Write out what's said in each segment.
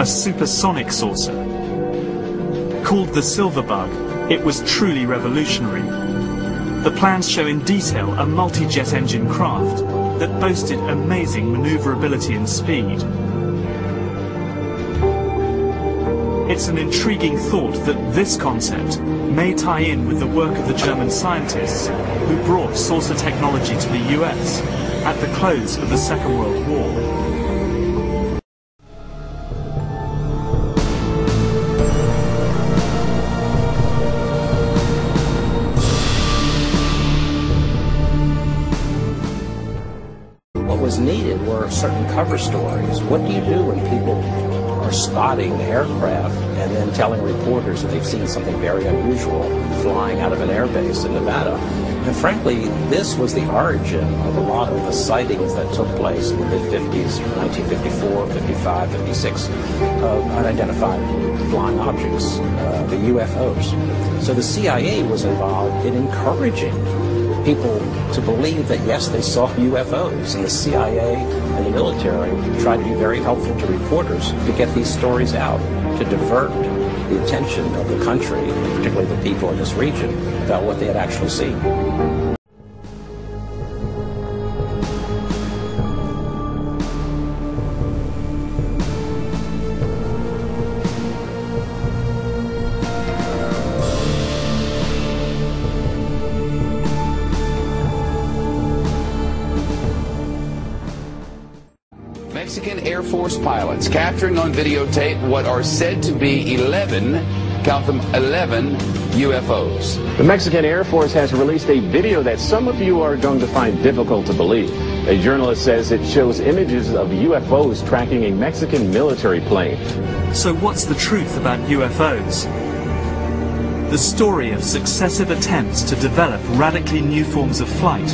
a supersonic saucer. Called the Silver Bug, it was truly revolutionary. The plans show in detail a multi-jet engine craft that boasted amazing maneuverability and speed. It's an intriguing thought that this concept may tie in with the work of the German scientists who brought saucer technology to the US at the close of the Second World War. What was needed were certain cover stories. What do you do when people are spotting aircraft and then telling reporters that they've seen something very unusual flying out of an airbase in Nevada? And frankly, this was the origin of a lot of the sightings that took place in the mid-50s, 1954, 55, 56, of unidentified flying objects, the UFOs. So the CIA was involved in encouraging people to believe that, yes, they saw UFOs, and the CIA and the military tried to be very helpful to reporters to get these stories out, to divert the attention of the country, and particularly the people in this region, about what they had actually seen. Mexican Air Force pilots capturing on videotape what are said to be 11, count them, 11 UFOs. The Mexican Air Force has released a video that some of you are going to find difficult to believe. A journalist says it shows images of UFOs tracking a Mexican military plane. So what's the truth about UFOs? The story of successive attempts to develop radically new forms of flight,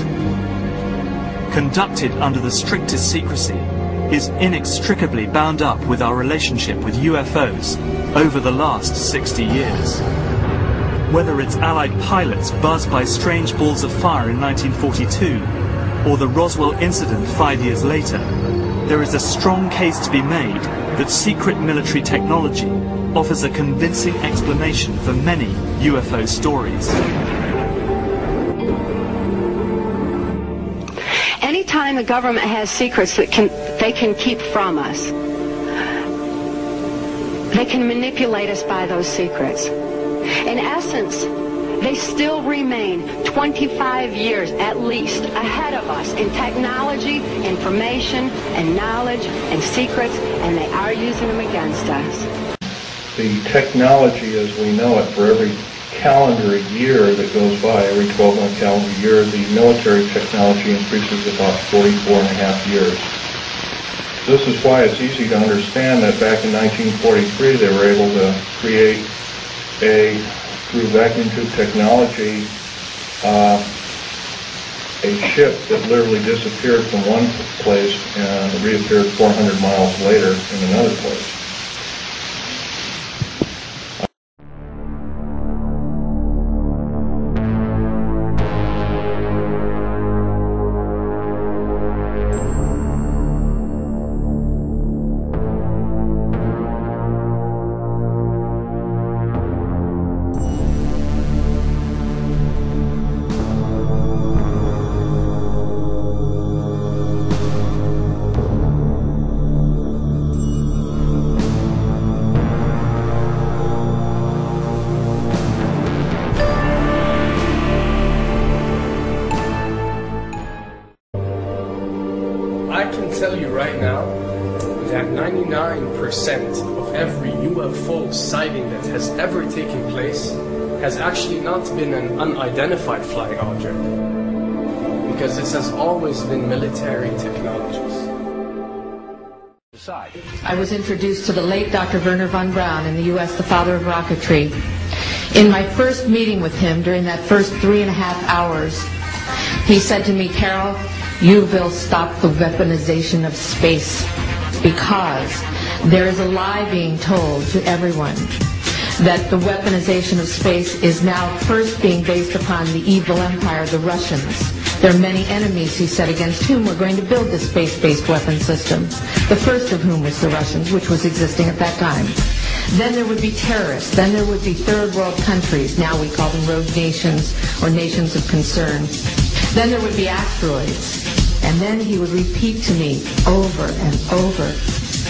conducted under the strictest secrecy, is inextricably bound up with our relationship with UFOs over the last 60 years. Whether it's Allied pilots buzzed by strange balls of fire in 1942, or the Roswell incident 5 years later, there is a strong case to be made that secret military technology offers a convincing explanation for many UFO stories. Anytime the government has secrets that they can keep from us, they can manipulate us by those secrets. In essence, they still remain 25 years at least ahead of us in technology, information, and knowledge, and secrets, and they are using them against us. The technology as we know it, for every calendar year that goes by, every 12-month calendar year, the military technology increases about 44.5 years. This is why it's easy to understand that back in 1943 they were able to create through vacuum tube technology, a ship that literally disappeared from one place and reappeared 400 miles later in another place. I can tell you right now that 99% of every UFO sighting that has ever taken place has actually not been an unidentified flying object, because this has always been military technologies. I was introduced to the late Dr. Wernher von Braun in the U.S., the father of rocketry. In my first meeting with him, during that first 3.5 hours, he said to me, "Carol, you will stop the weaponization of space, because there is a lie being told to everyone that the weaponization of space is now first being based upon the evil empire, the Russians, There are many enemies, he said, against whom we're going to build this space-based weapon system, the first of whom was the Russians, which was existing at that time. Then there would be terrorists. Then there would be third world countries. Now we call them rogue nations or nations of concern. Then there would be asteroids. And then he would repeat to me over and over.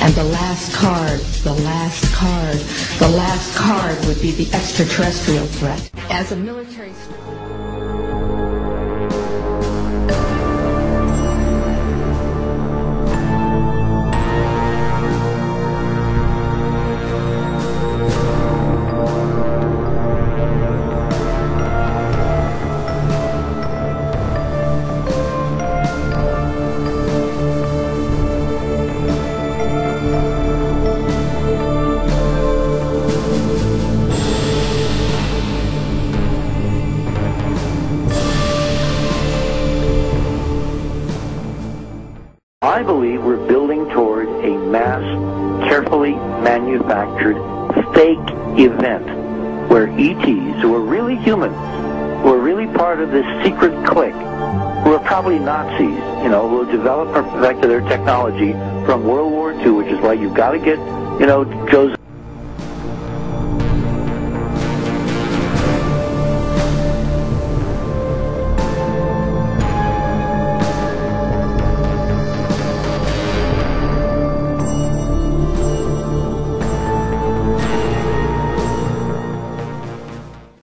And the last card, the last card, the last card would be the extraterrestrial threat. As a military... I believe we're building toward a mass, carefully manufactured fake event where ETs, who are really humans, who are really part of this secret clique, who are probably Nazis, who developed or perfected their technology from World War II, which is why you've got to get, Joseph